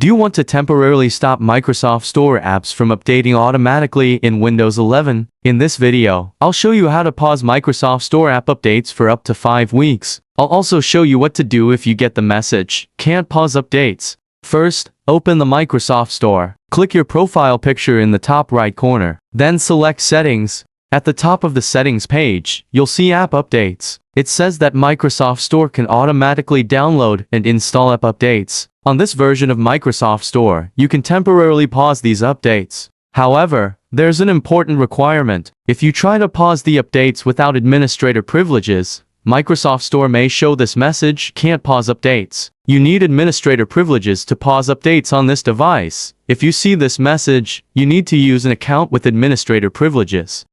Do you want to temporarily stop Microsoft Store apps from updating automatically in Windows 11? In this video, I'll show you how to pause Microsoft Store app updates for up to 5 weeks. I'll also show you what to do if you get the message, "Can't pause updates." First, open the Microsoft Store. Click your profile picture in the top right corner. Then select Settings. At the top of the Settings page, you'll see App Updates. It says that Microsoft Store can automatically download and install app updates. On this version of Microsoft Store, you can temporarily pause these updates. However, there's an important requirement. If you try to pause the updates without administrator privileges, Microsoft Store may show this message, "Can't pause updates." You need administrator privileges to pause updates on this device. If you see this message, you need to use an account with administrator privileges.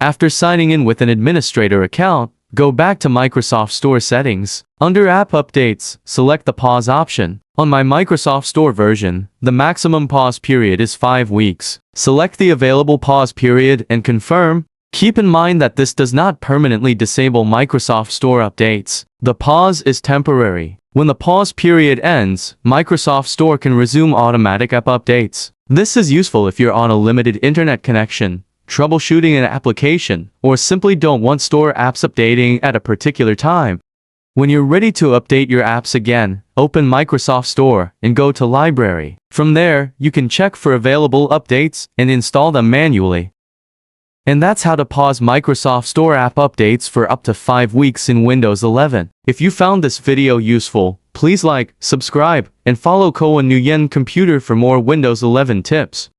After signing in with an administrator account, go back to Microsoft Store settings. Under App Updates, select the Pause option. On my Microsoft Store version, the maximum pause period is 5 weeks. Select the available pause period and confirm. Keep in mind that this does not permanently disable Microsoft Store updates. The pause is temporary. When the pause period ends, Microsoft Store can resume automatic app updates. This is useful if you're on a limited internet connection, troubleshooting an application, or simply don't want Store apps updating at a particular time. When you're ready to update your apps again, open Microsoft Store and go to Library. From there, you can check for available updates and install them manually. And that's how to pause Microsoft Store app updates for up to 5 weeks in Windows 11. If you found this video useful, please like, subscribe, and follow Koen Nguyen Computer for more Windows 11 tips.